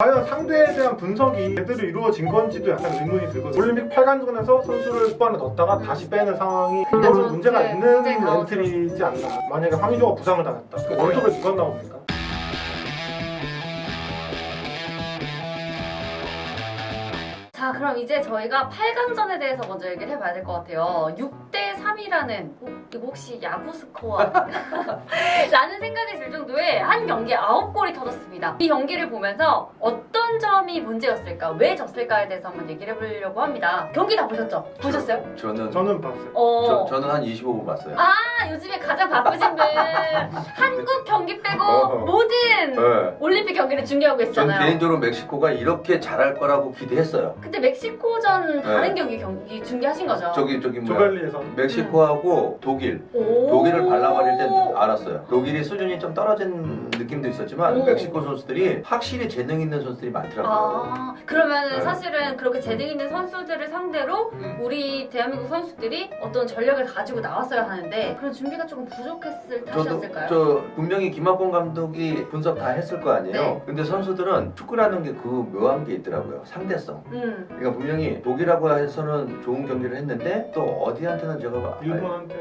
과연 상대에 대한 분석이 제대로 이루어진 건지도 약간 의문이 들거든요. 올림픽 8강전에서 선수를 후반에 넣었다가 다시 빼는 상황이 이거는 문제가 있는 엔트리지 않나. 만약에 황의조가 부상을 당했다. 원톱에 누가 나옵니까? 자, 그럼 이제 저희가 8강전에 대해서 먼저 얘기를 해봐야 될 것 같아요. 6대 3이라는 이거 혹시 야구 스코어 라는 생각이 들 정도의 한 경기에 9골이 터졌습니다. 이 경기를 보면서 어떤 점이 문제였을까, 왜 졌을까에 대해서 한번 얘기를 해보려고 합니다. 경기 다 보셨죠? 보셨어요? 저는 봤어요. 저는 한 25분 봤어요. 요즘에 가장 바쁘신 분 한국 경기 빼고 모든 네. 올림픽 경기를 중계하고 전 계시잖아요. 개인적으로 멕시코가 이렇게 잘할 거라고 기대했어요. 근데 멕시코전 다른 경기 중계하신 거죠? 저기 뭐 조별리에서 멕시코하고 독일을 발라버릴 땐 알았어요. 독일이 수준이 좀 떨어진 느낌도 있었지만 멕시코 선수들이 확실히 재능 있는 선수들이 많더라고요. 그러면 네. 사실은 그렇게 재능 있는 선수들을 상대로 우리 대한민국 선수들이 어떤 전력을 가지고 나왔어야 하는데 그런 준비가 조금 부족했을 탓이었을까요? 저 분명히 김학범 감독이 분석 다 했을 거 아니에요. 네. 근데 선수들은 축구라는 게 그 묘한 게 있더라고요. 상대성. 그러니까 분명히 독일하고 해서는 좋은 경기를 했는데 또 어디한테는 제가 일본한테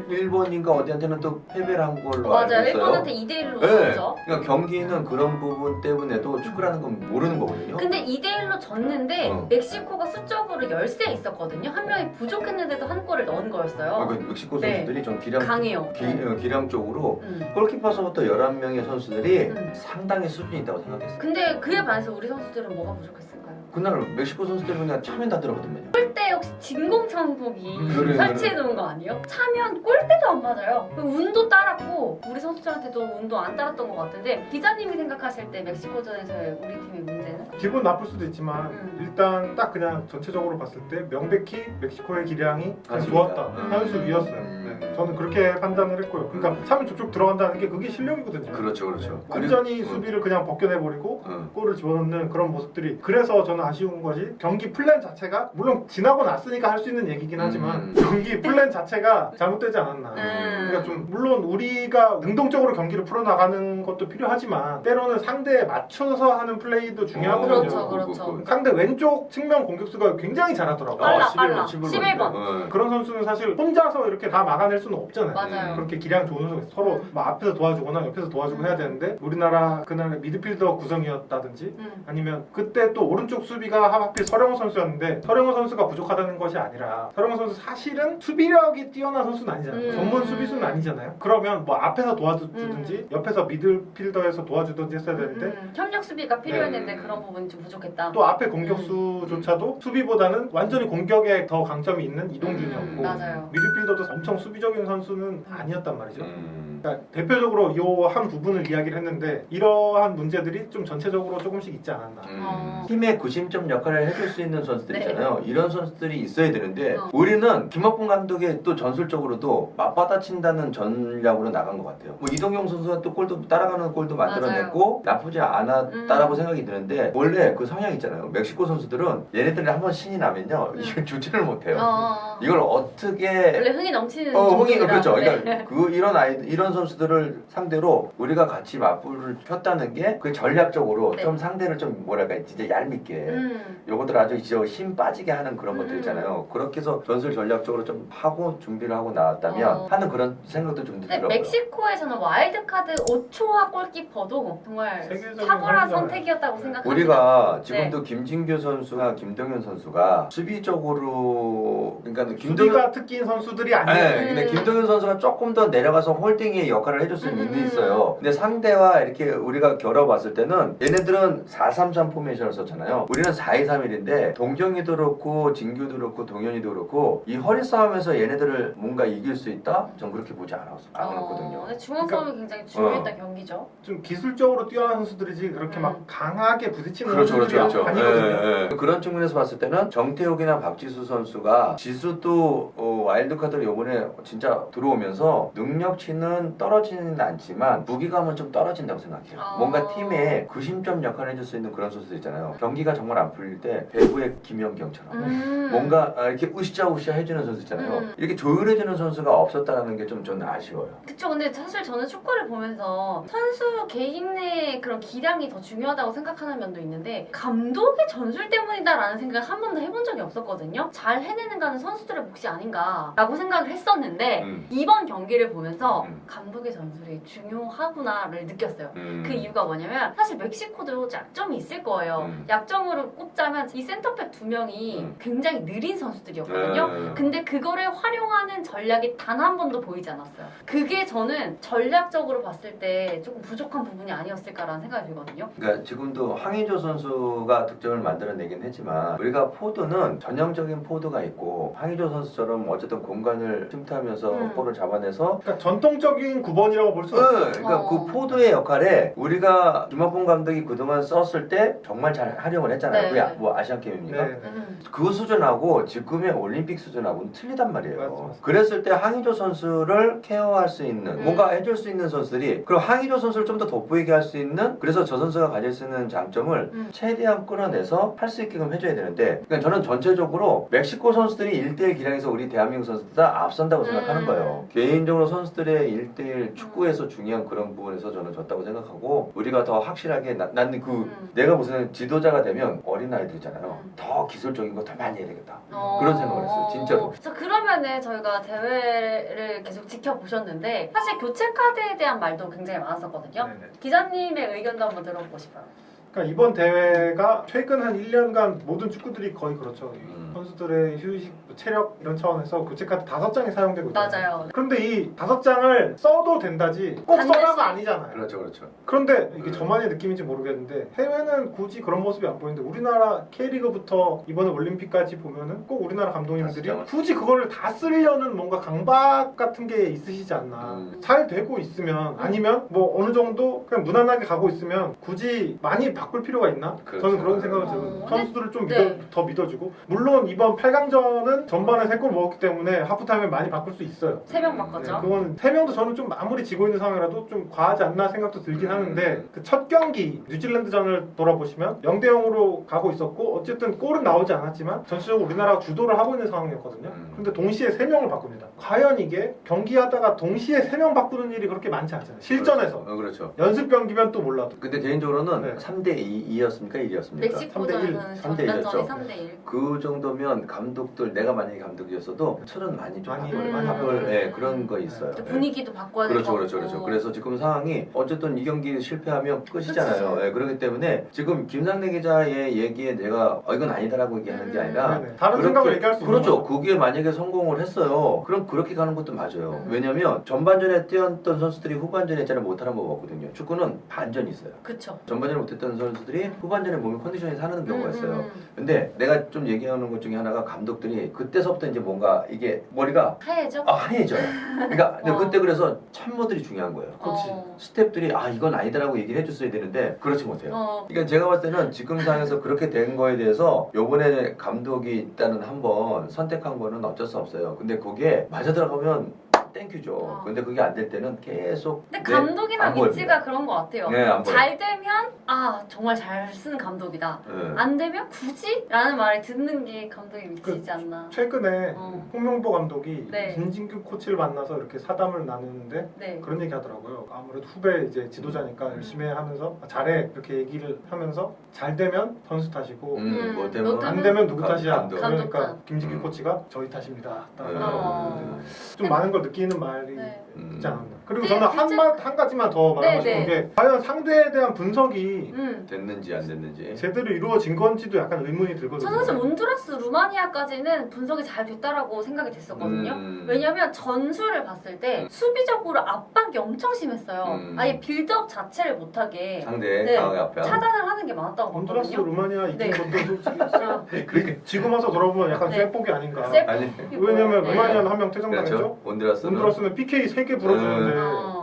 일본인가 어디한테는 또 패배를 한 걸로 맞아요. 알고 있어요. 일본한테 2대1로 네. 졌죠. 그러니까 경기는 그런 부분 때문에도 축구라는 건 모르는 거거든요. 근데 2대1로 졌는데 어. 멕시코가 수적으로 열세 있었거든요. 한 명이 부족했는데도 한 골을 넣은 거였어요. 그러니까 멕시코 네. 선수들이 좀 강해요. 기량 쪽으로 음. 골키퍼서부터 11명의 선수들이 음. 상당히 수준이 있다고 생각했어요. 근데 그에 반해서 우리 선수들은 뭐가 부족했을까요? 그날 멕시코 선수들이 그냥 차면 다 들어가더만요. 골대 역시 진공청소기 그래. 설치해 놓은 거 아니에요? 차면 골대도 안 맞아요. 운도 따랐고 우리 선수들한테도 운도 안 따랐던 것 같은데 기자님이 생각하실 때 멕시코전에서의 우리 팀의 문제는? 기분 나쁠 수도 있지만 일단 딱 그냥 전체적으로 봤을 때 명백히 멕시코의 기량이 그냥 좋았다. 한 수 위였어요. 네. 저는 그렇게 판단을 했고요. 그러니까 차면 족족 들어간다는 게 그게 실력이거든요. 그렇죠. 완전히 수비를 그냥 벗겨내버리고 골을 집어넣는 그런 모습들이, 그래서 저는 아쉬운 것이 경기 플랜 자체가 물론 지나고 났으니까 할 수 있는 얘기긴 하지만 경기 플랜 자체가 잘못되지 않았나. 그러니까 좀 물론 우리가 능동적으로 경기를 풀어나가는 것도 필요하지만 때로는 상대에 맞춰서 하는 플레이도 중요하거든요. 그렇죠. 상대 왼쪽 측면 공격수가 굉장히 잘하더라고요. 빨라. 11번. 그런 선수는 사실 혼자서 이렇게 다 막아낼 수는 없잖아요. 맞아요. 그렇게 기량 좋은 선수 서로 막 앞에서 도와주거나 옆에서 도와주고 해야 되는데 우리나라 그날 미드필더 구성이었다든지 아니면 그때 또 오른쪽 수비가 하필 서령호 선수였는데 서령호 선수가 부족하다는 것이 아니라 서령호 선수 사실은 수비력이 뛰어난 선수는 아니잖아요. 전문 수비수는 아니잖아요. 그러면 뭐 앞에서 도와주든지 옆에서 미드필더에서 도와주든지 했어야 되는데 협력 수비가 필요했는데 그런 부분이 좀 부족했다. 또 앞에 공격수조차도 수비보다는 완전히 공격에 더 강점이 있는 이동준이었고 맞아요. 미드필더도 엄청 수비적인 선수는 아니었단 말이죠. 그러니까 대표적으로 이 한 부분을 이야기를 했는데 이러한 문제들이 좀 전체적으로 조금씩 있지 않았나. 팀의 구심점 역할을 해줄 수 있는 선수들 네. 있잖아요. 이런 선수들이 있어야 되는데 우리는 김학범 감독의 또 전술적으로도 맞받아친다는 전략으로 나간 것 같아요. 뭐 이동경 선수가 또 골도 따라가는 골도 만들어냈고 나쁘지 않았다라고 생각이 드는데 원래 그 성향 있잖아요. 멕시코 선수들은 얘네들이 한번 신이 나면요 이걸 주지를 못해요. 이걸 어떻게 원래 흥이 넘치는 흥이 종족이라. 그렇죠. 네. 그러니까 이런 선수들을 상대로 우리가 같이 맞불을 폈다는 게 그 전략적으로 좀 상대를 좀 뭐랄까 진짜 얄밉게 요것들 아주 진짜 힘 빠지게 하는 그런 것들 있잖아요. 그렇게 해서 전술 전략적으로 좀 하고 준비를 하고 나왔다면 하는 그런 생각도 좀 근데 들더라고요. 멕시코에서는 와일드카드 오초아 골키퍼도 정말 세계적인 탁월한 선수잖아요. 선택이었다고 생각합니다. 우리가 지금도 김진규 선수가 김동현 선수가 수비적으로 그러니까 수비가 특기인 선수들이 아니에요. 네, 근데 김동현 선수가 조금 더 내려가서 홀딩의 역할을 해줄 수는 있어요. 근데 상대와 이렇게 우리가 겨뤄봤을 때는 얘네들은 4-3-3 포메이션을 썼잖아요. 우리는 4-2-3-1인데 동경이도 그렇고 진규도 그렇고 동현이도 그렇고 이 허리 싸움에서 얘네들을 뭔가 이길 수 있다? 전 그렇게 보지 않았거든요. 근데 중원 싸움이 굉장히 중요했던 경기죠. 좀 기술적으로 뛰어난 선수들이지 그렇게 막 강하게 부딪히는 그렇죠. 선수들이 아니거든요. 그런 측면에서 봤을 때는 정태욱이나 박지수 선수가 지수도 그 와일드카드로 요번에 진짜 들어오면서 능력치는 떨어지는 않지만 무기감은 좀 떨어진다고 생각해요. 뭔가 팀에 구심점 역할을 해줄 수 있는 그런 선수들 있잖아요. 경기가 정말 안 풀릴 때 배구의 김연경처럼 뭔가 이렇게 으쌰으쌰 해주는 선수 있잖아요. 이렇게 조율해주는 선수가 없었다는 게 좀 저는 아쉬워요. 그쵸. 근데 사실 저는 축구를 보면서 선수 개인의 그런 기량이 더 중요하다고 생각하는 면도 있는데 감독의 전술 때문이다라는 생각 한 번도 해본 적이 없었거든요. 잘 해내는 가는 선수들의 몫이 아닌가라고 생각을 했었는데 이번 경기를 보면서 감독의 전술이 중요하구나를 느꼈어요. 그 이유가 뭐냐면 사실 멕시코도 약점이 있을 거예요. 약점으로 꼽자면 이 센터백 두 명이 굉장히 느린 선수들이었거든요. 근데 그거를 활용하는 전략이 단 한 번도 보이지 않았어요. 그게 저는 전략적으로 봤을 때 조금 부족한 부분이 아니었을까라는 생각이 들거든요. 그러니까 지금도 황의조 선수가 득점을 만들어내긴 했지만 우리가 포드는 전형적인 포드가 있고 황의조 선수처럼 어쨌든 공간을 침투하면서 볼을 잡아내서 그러니까 전통적인 9번이라고 볼 수 네, 없어요. 그러니까 그 포드의 역할에 우리가 김학봉 감독이 그동안 썼을 때 정말 잘 활용을 했잖아요. 네. 그게 뭐 아시안 게임입니까? 네. 그 수준하고 지금의 올림픽 수준하고는 틀리단 말이에요. 맞습니다. 그랬을 때 황의조 선수를 케어할 수 있는 뭔가 해줄 수 있는 선수들이 그럼 황의조 선수를 좀 더 돋보이게 할 수 있는 그래서 저 선수가 가질 수 있는 장점을 최대한 끌어내서 할 수 있게끔 해줘야 되는데 그러니까 저는 전체적으로 멕시코 선수들이 1대1 기량에서 우리 대한민국 선수들 다 앞선다고 생각하는 거예요. 개인적으로 선수들의 1대1 축구에서 중요한 그런 부분에서 저는 졌다고 생각하고 우리가 더 확실하게 나는 내가 무슨 지도자가 되면 어린아이들이잖아요. 더 기술적인 거 더 많이 해야 되겠다. 그런 생각을 했어요. 진짜로. 자, 그러면은 저희가 대회를 계속 지켜보셨는데 사실 교체 카드에 대한 말도 굉장히 많았었거든요. 네네. 기자님의 의견도 한번 들어보고 싶어요. 그러니까 이번 대회가 최근 한 1년간 모든 축구들이 거의 그렇죠. 선수들의 휴식, 체력 이런 차원에서 교체 카드 5장이 사용되고 있잖아요. 맞아요. 그런데 이 5장을 써도 된다지 꼭 반드시. 써라가 아니잖아요. 그렇죠, 그렇죠. 그런데 이게 저만의 느낌인지 모르겠는데 해외는 굳이 그런 모습이 안 보이는데 우리나라 K리그부터 이번에 올림픽까지 보면은 꼭 우리나라 감독님들이 맞습니다. 굳이 그거를 다 쓰려는 뭔가 강박 같은 게 있으시지 않나. 잘 되고 있으면 아니면 뭐 어느 정도 그냥 무난하게 가고 있으면 굳이 많이 바꿀 필요가 있나? 그렇죠. 저는 그런 생각을 들어요. 네. 선수들을 좀 네. 더 믿어주고 물론 이번 8강전은 전반에 3골 먹었기 때문에 하프타임에 많이 바꿀 수 있어요. 3명 네, 바꿨죠. 그건 3명도 저는 좀 아무리 지고 있는 상황이라도 좀 과하지 않나 생각도 들긴 하는데 그 첫 경기 뉴질랜드전을 돌아보시면 0대 0으로 가고 있었고 어쨌든 골은 나오지 않았지만 전체적으로 우리나라가 주도를 하고 있는 상황이었거든요. 근데 동시에 3명을 바꿉니다. 과연 이게 경기하다가 동시에 3명 바꾸는 일이 그렇게 많지 않잖아요. 실전에서. 그렇죠. 연습 경기면 또 몰라도. 근데 개인적으로는 네. 3대 2였습니까? 1이었습니까? 멕시코전은 3대 1 전반전이 였죠. 3대1. 그 정도면 감독들 내가 만약에 감독이었어도 틀은 많이 좀 많이 바꿀 네, 그런 거 있어요. 또 네. 분위기도 바꿔야 될 그렇죠, 것 그렇죠, 같고. 그렇죠. 그래서 지금 상황이 어쨌든 이 경기 실패하면 끝이잖아요. 네, 그렇기 때문에 지금 김상래 기자의 얘기에 내가 이건 아니다라고 얘기하는 게 아니라 네네. 다른 생각을 얘기할 수 있는 그렇죠. 거죠. 그게 만약에 성공을 했어요. 그럼 그렇게 가는 것도 맞아요. 왜냐면 전반전에 뛰었던 선수들이 후반전에 있잖아요 못하는 법 없거든요. 축구는 반전이 있어요. 그쵸. 전반전에 못했던 선수들이 후반전에 몸의 컨디션이 사는 경우가 있어요. 근데 내가 좀 얘기하는 것 중에 하나가 감독들이 그때서부터 이제 뭔가 이게 머리가 하얘죠? 하얘져요. 그러니까 근데 그때 그래서 참모들이 중요한 거예요. 그렇지. 스태프들이 이건 아니다라고 얘기를 해줬어야 되는데 그렇지 못해요. 그러니까 제가 봤을 때는 지금 상황에서 그렇게 된 거에 대해서 요번에 감독이 일단은 한번 선택한 거는 어쩔 수 없어요. 근데 그게 맞아 들어가면 땡큐죠. 근데 그게 안 될 때는 계속 근데 감독이랑 안 보입니다. 위치가 그런 것 같아요. 네, 안 보여요. 잘 되면 정말 잘 쓰는 감독이다. 네. 안 되면 굳이? 라는 말을 듣는 게 감독의 위치이지 않나. 최근에 홍명보 감독이 네. 김진규 코치를 만나서 이렇게 사담을 나누는데 네. 그런 얘기 하더라고요. 아무래도 후배 이제 지도자니까 열심히 하면서 잘해 이렇게 얘기를 하면서 잘 되면 선수 탓이고 뭐 때문에 안 되면 누구 탓이야? 감독. 그러니까 감독 김진규 코치가 저희 탓입니다. 좀 네. 많은 걸 느끼는 말이 네. 있지 않았나. 그리고 네, 저는 진짜- 한 가지만 더 말하고 네, 싶은 게 과연 상대에 대한 분석이 됐는지 안 됐는지. 제대로 이루어진 건지도 약간 의문이 들거든요. 저는 사실 온두라스, 루마니아까지는 분석이 잘 됐다라고 생각이 됐었거든요. 왜냐면 전술을 봤을 때 수비적으로 압박이 엄청 심했어요. 아예 빌드업 자체를 못하게 상대 네. 강하게 앞에 차단을 하는 게 많았다고 온두라스, 봤거든요. 루마니아 이긴 네. 것도 솔직히 지금 와서 돌아보면 약간 네. 쇠폭이 아닌가. 아니, 왜냐면 네. 루마니아는 한 명 퇴장당했죠. 그렇죠. 온두라스는 온두라스는 PK 3개 불어주는데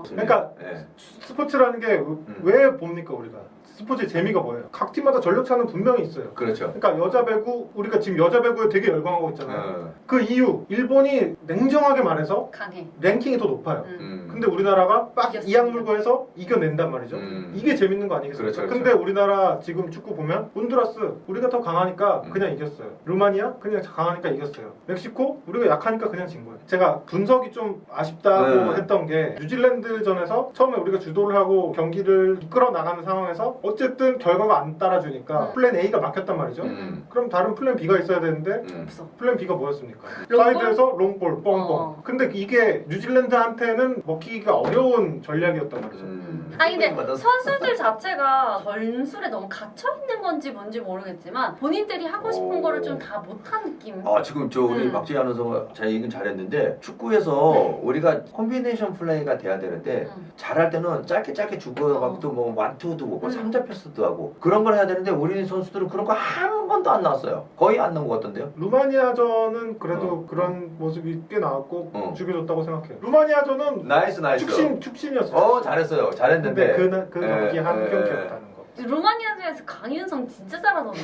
그러니까 네. 스포츠라는 게 왜 봅니까 우리가? 스포츠의 재미가 뭐예요? 각 팀마다 전력차는 분명히 있어요. 그렇죠. 그러니까 여자 배구 우리가 지금 여자 배구에 되게 열광하고 있잖아요. 어. 그 이유 일본이 냉정하게 말해서 강해. 랭킹이 더 높아요. 음. 근데 우리나라가 빡 이겼습니다. 이악 물고 해서 이겨낸단 말이죠. 이게 재밌는 거 아니겠습니까? 그렇죠, 그렇죠. 근데 우리나라 지금 축구 보면 혼두라스 우리가 더 강하니까 그냥 이겼어요. 루마니아 그냥 강하니까 이겼어요. 멕시코 우리가 약하니까 그냥 진 거예요. 제가 분석이 좀 아쉽다고 네. 했던 게 뉴질랜드전에서 처음에 우리가 주도를 하고 경기를 이끌어 나가는 상황에서 어쨌든 결과가 안 따라주니까 플랜 A가 막혔단 말이죠. 그럼 다른 플랜 B가 있어야 되는데 없어. 플랜 B가 뭐였습니까? 롱볼? 사이드에서 롱볼 뻥뻥. 근데 이게 뉴질랜드한테는 먹히기가 어려운 전략이었단 말이죠. 아니 근데 받았어. 선수들 자체가 전술에 너무 gat혀 있는 건지 뭔지 모르겠지만 본인들이 하고 싶은 오. 거를 좀 다 못한 느낌. 아 지금 저 우리 박지희 아나운서가 잘 얘기는 잘했는데 축구에서 우리가 콤비네이션 플레이가 돼야 되는데 잘할 때는 짧게 주고받고 뭐 완투도 하고 삼자 패스도 하고 그런 걸 해야 되는데 우리 선수들은 그런 거 한 번도 안 나왔어요. 거의 안 나온 것 같던데요. 루마니아전은 그래도 그런 모습이 꽤 나왔고 죽여줬다고 생각해요. 루마니아전은 나이스. 축심이었어요. 잘했어요. 잘했는데 근데 그 경기 한 경기였다는 거. 루마니아전에서 강윤성 진짜 잘하던데.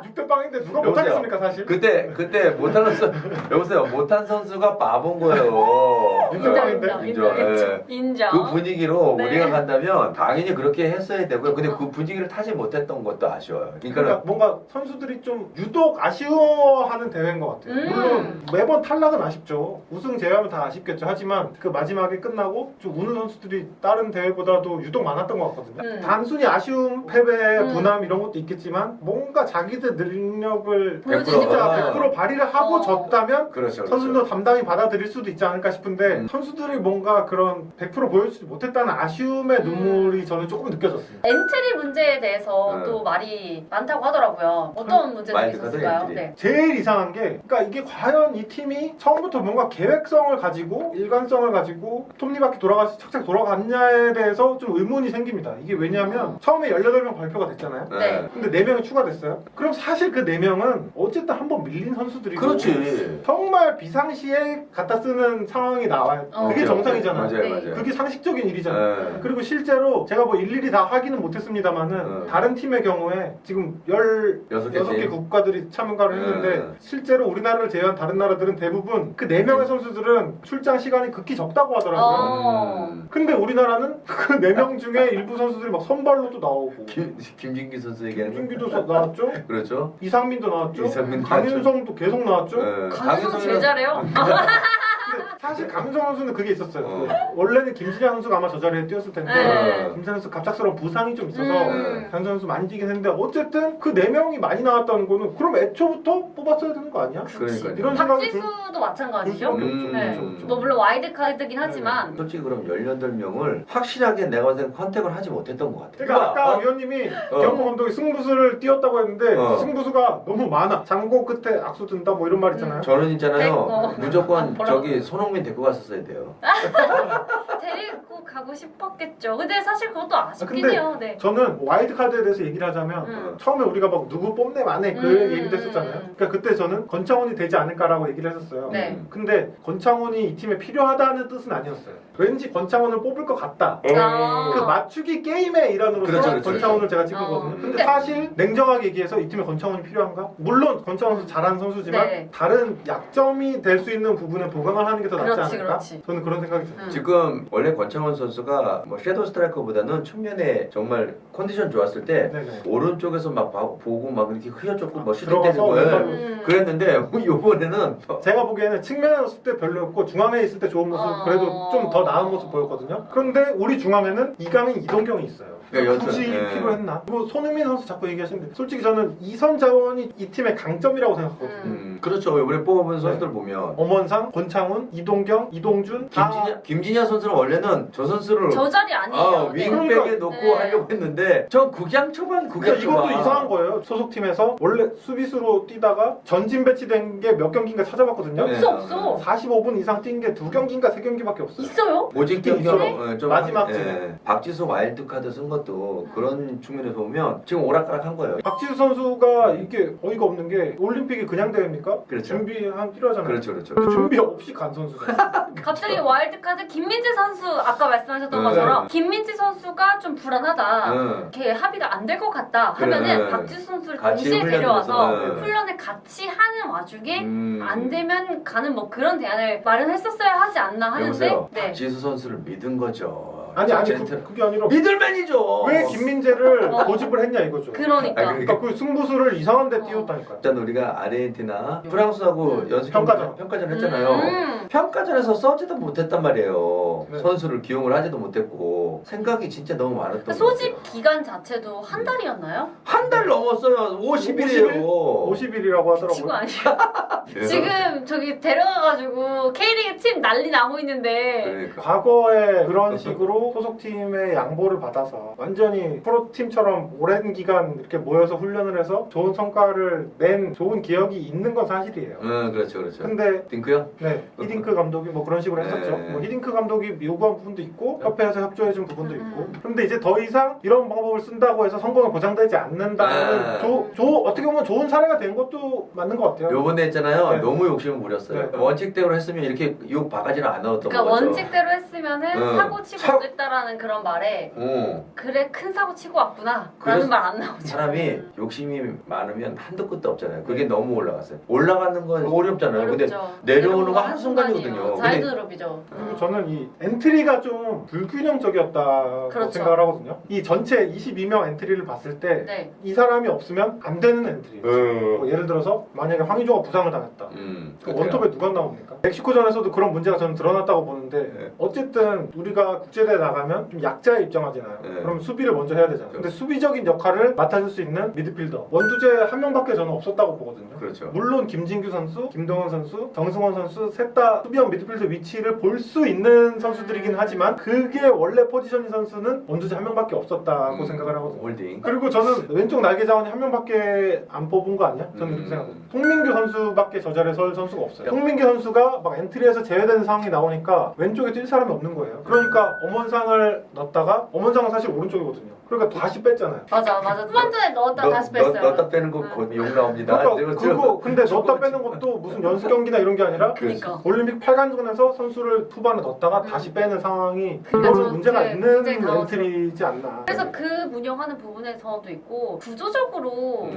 6대 빵인데 누가 여보세요? 못하겠습니까 사실? 그때 못한 선수 여보세요. 못한 선수가 바본 거예요. 인정. 예. 인정. 그 분위기로 네. 우리가 간다면 당연히 그렇게 했어야 되고요. 근데 그 분위기를 타지 못했던 것도 아쉬워요. 그러니까 뭔가 선수들이 좀 유독 아쉬워하는 대회인 것 같아요. 물론 매번 탈락은 아쉽죠. 우승 제외하면 다 아쉽겠죠. 하지만 그 마지막에 끝나고 좀 우는 선수들이 다른 대회보다도 유독 많았던 것 같거든요. 단순히 아쉬움, 패배, 분함 이런 것도 있겠지만 뭔가 자기들 능력을 보여주지 진짜 못하는. 100% 발휘를 하고 졌다면 그렇죠. 선수도 담당히 받아들일 수도 있지 않을까 싶은데 선수들이 뭔가 그런 100% 보여주지 못했다는 아쉬움의 눈물이 저는 조금 느껴졌습니다. 엔트리 문제에 대해서 또 말이 많다고 하더라고요. 어떤 문제들이 마인드카드 있었을까요? 엔트리. 네. 제일 이상한 게 그러니까 이게 과연 이 팀이 처음부터 뭔가 계획성을 가지고 일관성을 가지고 톱니바퀴 돌아가서 착착 돌아갔냐에 대해서 좀 의문이 생깁니다. 이게 왜냐하면 처음에 18명 발표가 됐잖아요. 네. 근데 4명이 추가됐어요. 그럼 사실 그 4명은 어쨌든 한 번 밀린 선수들이고 그렇지. 정말 비상시에 갖다 쓰는 상황이 나와요. 그게 정상이잖아요. 맞아요. 네. 맞아요. 그게 상식적인 일이잖아요. 네. 그리고 실제로 제가 뭐 일일이 다 확인은 못했습니다만은 다른 팀의 경우에 지금 16개 국가들이 참가를 했는데 실제로 우리나라를 제외한 다른 나라들은 대부분 그 4명의 선수들은 출장 시간이 극히 적다고 하더라고요. 근데 우리나라는 그 4명 중에 일부 선수들이 막 선발로도 나오고 김진규 선수 얘기하는 김준규도 나왔죠. 그렇죠. 이상민도 나왔죠. 이상민 강윤성도 계속 나왔죠. 강윤성 제일 잘해요. 근데 사실 강윤성 선수는 그게 있었어요. 그 원래는 김진현 선수가 아마 저 자리에 뛰었을 텐데 김진현 선수 갑작스러운 부상이 좀 있어서 강윤성 선수 많이 뛰긴 했는데 어쨌든 그 4명이 많이 나왔다는 거는 그럼 애초부터 뽑았어야 되는 거 아니야? 그러니까요. 이런 생각이 박지수도 마찬가지죠. 네. 뭐 물론 와이드 카드긴 하지만 솔직히 그럼 18명을 확실하게 내가 봤을 땐 컨택을 하지 못했던 것 같아. 그러니까 아까 위원님이 경고 감독이 승부수를 띄웠다고 했는데 승부수가 너무 많아. 장고 끝에 악수 든다 뭐 이런 말 있잖아요. 저는 있잖아요. 됐고. 무조건 뭐라고? 저기 손흥민 데리고 갔었어야 돼요. 데리고 가고 싶었겠죠. 근데 사실 그것도 아쉽긴 근데 해요. 네. 저는 와일드 카드에 대해서 얘기를 하자면 처음에 우리가 막 누구 뽐내 만에 그 얘기도 했었잖아요. 그러니까 그때 저는 건창훈이 되지 않을까라고 얘기를 했었어요. 네. 근데 건창훈이 이 팀에 필요하다는 뜻은 아니었어요. 왠지 건창훈을 뽑을 것 같다. 그 맞추기 게임의 일환으로서 그렇죠. 건창훈을 제가 찍은 거거든요. 근데 사실 냉정하게 얘기해서 이 팀에 건창훈이 필요한가? 물론 건창훈 선수 잘하는 선수지만 네. 다른 약점이 될 수 있는 부분에 보강을 하는 게 더 낫지 그렇지, 않을까? 그렇지. 저는 그런 생각이 들어요. 지금 원래 권창훈 선수가 뭐 섀도우 스트라이커보다는 측면에 정말 컨디션 좋았을 때 네네. 오른쪽에서 막 보고 막 이렇게 흐려졌고 뭐 슈팅 들어가서 때리고 왼발로. 그랬는데 이번에는 제가 보기에는 측면에 있을 때 별로였고 중앙에 있을 때 좋은 모습 그래도 좀 더 나은 모습 보였거든요. 그런데 우리 중앙에는 이강인, 이동경이 있어요. 그러니까 굳이 여튼, 필요했나? 뭐 손흥민 선수 자꾸 얘기하시는데 솔직히 저는 이선 자원이 이 팀의 강점이라고 생각하거든요. 그렇죠. 우리 뽑은 선수들 보면 엄원상, 권창훈, 이동경, 이동준 김진야 선수는 원래는 저 선수를 저 자리 아니에요. 네. 윙백에 그러니까. 놓고 네. 하려고 했는데 저 극양 초반 극양 그러니까 초반 이것도 이상한 거예요. 소속팀에서 원래 수비수로 뛰다가 전진 배치된 게 몇 경기인가 찾아봤거든요. 네. 없어. 45분 이상 뛴 게 2경기인가 3경기밖에 없어요. 있어요? 모직 있긴 경기로 있어요. 좀 마지막 박지수 와일드카드 쓴 것도 것도 그런 측면에서 보면 지금 오락가락한 거예요. 박지수 선수가 이게 어이가 없는 게 올림픽이 그냥 대회입니까? 그렇죠. 준비한 필요하잖아요. 그렇죠, 그렇죠. 근데 준비 없이 간 선수잖아요. 갑자기 와일드카드 김민지 선수 아까 말씀하셨던 네. 것처럼 김민지 선수가 좀 불안하다. 응. 이렇게 합의가 안 될 것 같다 그래. 하면은 박지수 선수를 같이 동시에 훈련을 데려와서 해서, 네. 훈련을 같이 하는 와중에 안 음. 되면 가는 뭐 그런 대안을 마련했었어야 하지 않나 하는데 여보세요. 네. 박지수 선수를 믿은 거죠. 아니 젠틀. 그게 아니라 믿을만이죠. 왜 김민재를 어. 고집을 했냐 이거죠. 그러니까 그러니까 그러니까 그 승부수를 이상한 데 어. 띄웠다니까요. 일단 우리가 아르헨티나, 프랑스하고 연습 평가전 했잖아요. 평가전에서 써지도 못했단 말이에요. 네. 선수를 기용을 하지도 못했고 생각이 진짜 너무 많았던 것 소집 같아요. 기간 자체도 한 달이었나요? 한 달 넘었어요. 50일이에요. 50일이라고 그 친구 하더라고요. 아니에요? 지금 저기 데려가가지고 K리그 팀 난리 나고 있는데 그러니까. 과거에 그런 식으로 소속팀의 양보를 받아서 완전히 프로팀처럼 오랜 기간 이렇게 모여서 훈련을 해서 좋은 성과를 낸 좋은 기억이 있는 건 사실이에요. 그렇죠, 그렇죠. 근데 딩크요? 네, 히딩크 감독이 뭐 그런 식으로 했었죠. 네. 뭐 히딩크 감독이 요구한 부분도 있고 협회에서 협조해준 부분도 있고. 음. 그런데 이제 더 이상 이런 방법을 쓴다고 해서 성공이 보장되지 않는다는 네. 어떻게 보면 좋은 사례가 된 것도 맞는 것 같아요. 요번에 했잖아요. 네. 너무 욕심을 부렸어요. 네. 원칙대로 했으면 이렇게 욕 바가지는 안 넣었던 그러니까 거죠. 원칙대로 했으면은 응. 사고 치고 오겠다라는 그런 말에 그래 큰 사고 치고 왔구나 그래서 라는 말 안 나오죠. 사람이 욕심이 많으면 한도 끝도 없잖아요. 그게 너무 올라갔어요. 올라가는 건 어렵잖아요. 근데 어렵죠. 내려오는 거 한순간이거든요. 한순간이에요. 근데- 자유드롭이죠. 그리고 저는 이 엔트리가 좀 불균형적이었다고 그렇죠. 생각을 하거든요. 이 전체 22명 엔트리를 봤을 때 이 네. 사람이 없으면 안 되는 엔트리예요. 뭐 예를 들어서 만약에 황의조가 부상을 당했다. 그 원톱에 누가 나옵니까? 멕시코전에서도 그런 문제가 저는 드러났다고 보는데 네. 어쨌든 우리가 국제대회 나가면 좀 약자에 입장하잖아요. 네. 그럼 수비를 먼저 해야 되잖아요. 근데 수비적인 역할을 맡아줄 수 있는 미드필더 원두재 한 명밖에 저는 없었다고 보거든요. 그렇죠. 물론 김진규 선수, 김동원 선수, 정승원 선수 셋 다 수비형 미드필더 위치를 볼 수 있는 선수들이긴 하지만 그게 원래 포지션인 선수는 원두재 한 명밖에 없었다고 생각을 하거든요. 홀딩. 그리고 저는 왼쪽 날개 자원이 한 명밖에 안 뽑은 거 아니야? 저는 이렇게 생각합니다. 송민규 선수밖에 저 자리에 설 선수가 없어요. 송민규 선수가 막 엔트리에서 제외되는 상황이 나오니까 왼쪽에 뛸 사람이 없는 거예요. 그러니까 엄원상을 넣었다가 엄원상은 사실 오른쪽이거든요. 그러니까 다시 뺐잖아요. 맞아. 후반전에 넣었다 다시 뺐어요. 넣었다 빼는 거 욕 나옵니다. 그러니까 그거 근데 넣었다 빼는 것도 무슨 연습 경기나 이런 게 아니라 그러니까. 올림픽 8강전에서 선수를 후반에 넣었다가 다시 빼는 상황이 그러니까 이거는 저 문제가 그게 있는 굉장히 당황스러워. 엔트리지 않나. 그래서 그 운영하는 부분에서도 있고 구조적으로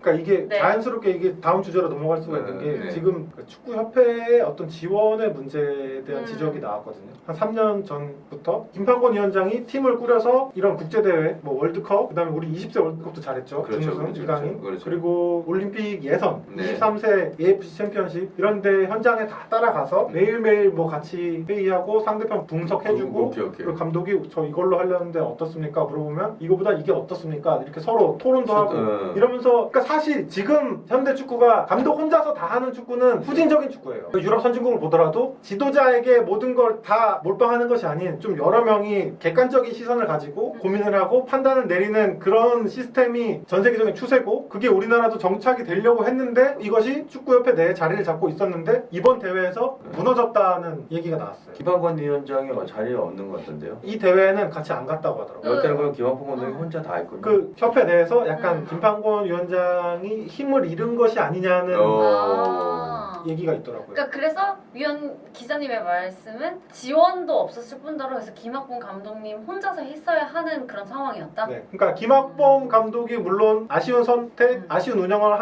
그러니까 이게 네. 자연스럽게 이게 다음 주제로 넘어갈 수가 있는 게 네. 지금 축구 협회의 어떤 지원의 문제에 대한 음. 지적이 나왔거든요. 한 3년 전부터 김판곤 위원장이 팀을 꾸려서 이런 국제 대회, 뭐 월드컵, 그다음에 우리 20세 월드컵도 잘했죠. 그렇죠, 준우승, 그렇죠, 1강인. 그렇죠. 그리고 올림픽 예선, 네. 23세 AFC 챔피언십 이런 데 현장에 다 따라가서 매일매일 뭐 같이 회의하고 상대편 분석해주고 오케이. 그리고 감독이 저 이걸로 하려는데 어떻습니까? 물어보면 이거보다 이게 어떻습니까? 이렇게 서로 토론도 하고 이러면서 그러니까 사실 지금 현대 축구가 감독 혼자서 다 하는 축구는 후진적인 축구예요. 유럽 선진국을 보더라도 지도자에게 모든 걸 다 몰빵하는 것이 아닌 좀 여러 명이 객관적인 시선을 가지고 고민을 하고 판단을 내리는 그런 시스템이 전 세계적인 추세고 그게 우리나라도 정착이 되려고 했는데 이것이 축구협회 내에 자리를 잡고 있었는데 이번 대회에서 무너졌다는 얘기가 나왔어요. 김한권 위원장이 자리에 없는 것 같던데요. 이 대회는 같이 안 갔다고 하더라고요. 이럴 때는 그럼 김한권 감독이 혼자 다 했거든요. 그 협회 내에서 약간 김판곤 위원장이 힘을 잃은 것이 아니냐는 아. 얘기가 있더라고요. 그러니까 그래서 위원 기자님의 말씀은 지원도 없었을 뿐더러 그래서 김학봉 감독님 혼자서 했어야 하는 그런 상황이었다. 네. 그러니까 김학봉 감독이 물론 아쉬운 선택, 아쉬운 운영을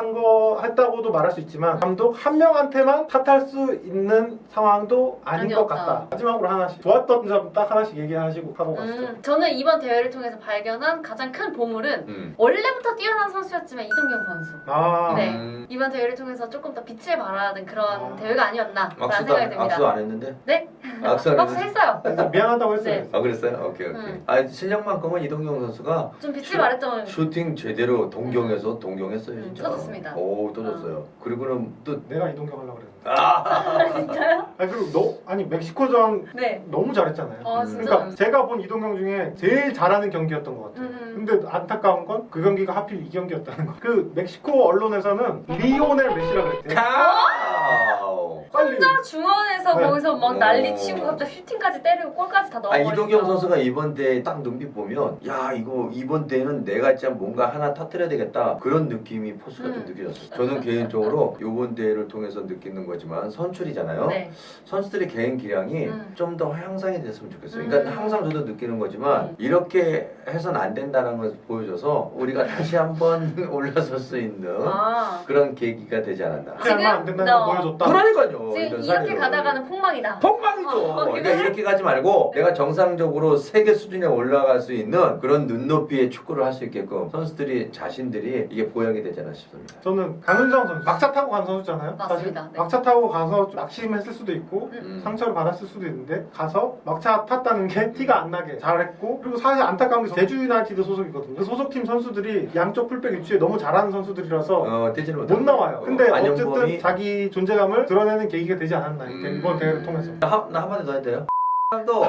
했다고도 말할 수 있지만 감독 한 명한테만 탓할 수 있는 상황도 아닌 것 아니었다. 같다. 마지막으로 하나씩 좋았던 점 딱 하나씩 얘기하시고 하고 가시죠. 저는 이번 대회를 통해서 발견한 가장 큰 보물은 원래부터 뛰어난 선수였지만 이동경 선수. 아, 네. 이번 대회를 통해서 조금 더 빛을 발하는 그런 대회가 아니었나라는 악수도 생각이 듭니다. 악수 안 했는데? 네? 악수 안 박수 했는데? 했어요. 이제 미안하다고 했어요. 네. 아 그랬어요? 오케이. 아 실력만큼은 이동경 선수가 좀 빛을 발했던 슈팅 제대로 동경에서 동경했어요 진짜. 터졌습니다. 오 터졌어요. 그리고는 또 내가 이동경 하려고 그랬는데. 진짜요? 아니 그리고 멕시코전 네. 너무 잘했잖아요. 진짜. 그러니까 제가 본 이동경 중에 제일 잘하는 경기였던 것 같아요. 근데 안타까운 건 그 경기가 하필 이 경기였다는 거. 그 멕시코 언론에서는 리오넬 메시라 그랬대요. 와우. 빨리. 혼자 중원에서 네. 거기서 막 오. 난리 치고 갑자기 슈팅까지 때리고 골까지 다 아, 넣어버리니까. 이동경 선수가 이번 대회 딱 눈빛 보면 야 이거 이번 대회는 내가 진짜 뭔가 하나 터뜨려야 되겠다 그런 느낌이 포스가 좀 느껴졌어요. 저는 개인적으로 이번 대회를 통해서 느끼는 거지만 선출이잖아요. 네. 선수들의 개인 기량이 좀 더 향상이 됐으면 좋겠어요. 그러니까 항상 저도 느끼는 거지만 이렇게 해선 안 된다는 걸 보여줘서 우리가 다시 한번 올라설 수 있는 아. 그런 계기가 되지 않았나. 지금 하면 안 된다는 너- 걸 보여줬다. 그러니까요. 지금 이런 이렇게 사례를. 가다가는 폭망이다. 폭망이죠. 그러니까 이렇게 가지 말고 내가 정상적으로 세계 수준에 올라갈 수 있는 그런 눈높이의 축구를 할 수 있게끔 선수들이 자신들이 이게 보여야 되지 않나 싶습니다. 저는 강은정 선수 막차 타고 간 선수잖아요. 맞습니다. 사실 네. 막차 타고 가서 좀 낙심했을 수도 있고 음. 상처를 받았을 수도 있는데 가서 막차 탔다는 게 티가 안 나게 잘했고 그리고 사실 안타까운 게 제주 유나이티드 소속이거든요. 그 소속팀 선수들이 양쪽 풀백 위치에 너무 잘하는 선수들이라서 뛰지를 못 나와요. 근데 어쨌든 안영범이 자기 존재감을 드러내는 계기가 되지 않았나 이번 대회를 통해서. 나 한마디 더 해도 돼요? 도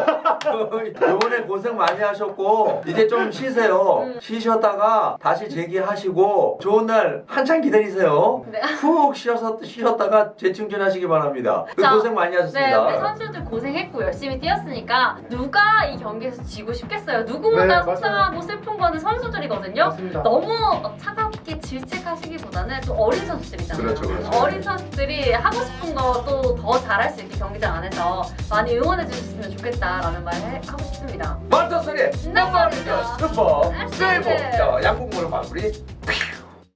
이번에 고생 많이 하셨고 이제 좀 쉬세요. 쉬셨다가 다시 재기하시고 좋은 날 한참 기다리세요. 네. 푹 쉬었다가 재충전하시기 바랍니다. 자, 고생 많이 네, 하셨습니다. 우리 선수들 고생했고 열심히 뛰었으니까 누가 이 경기에서 지고 싶겠어요. 누구보다 네, 속상하고 슬픈 거는 선수들이거든요. 맞습니다. 너무 막 차갑게 질책하시기보다는 좀 어린 선수들이잖아요. 그렇죠, 그렇죠. 어린 선수들이 하고 싶은 거 또 더 잘할 수 있게 경기장 안에서 많이 응원해 주셨으면 좋겠다라는 말을 하고 싶습니다. 만터소리 네, 슈퍼 세이버 네. 자 양궁으로 마무리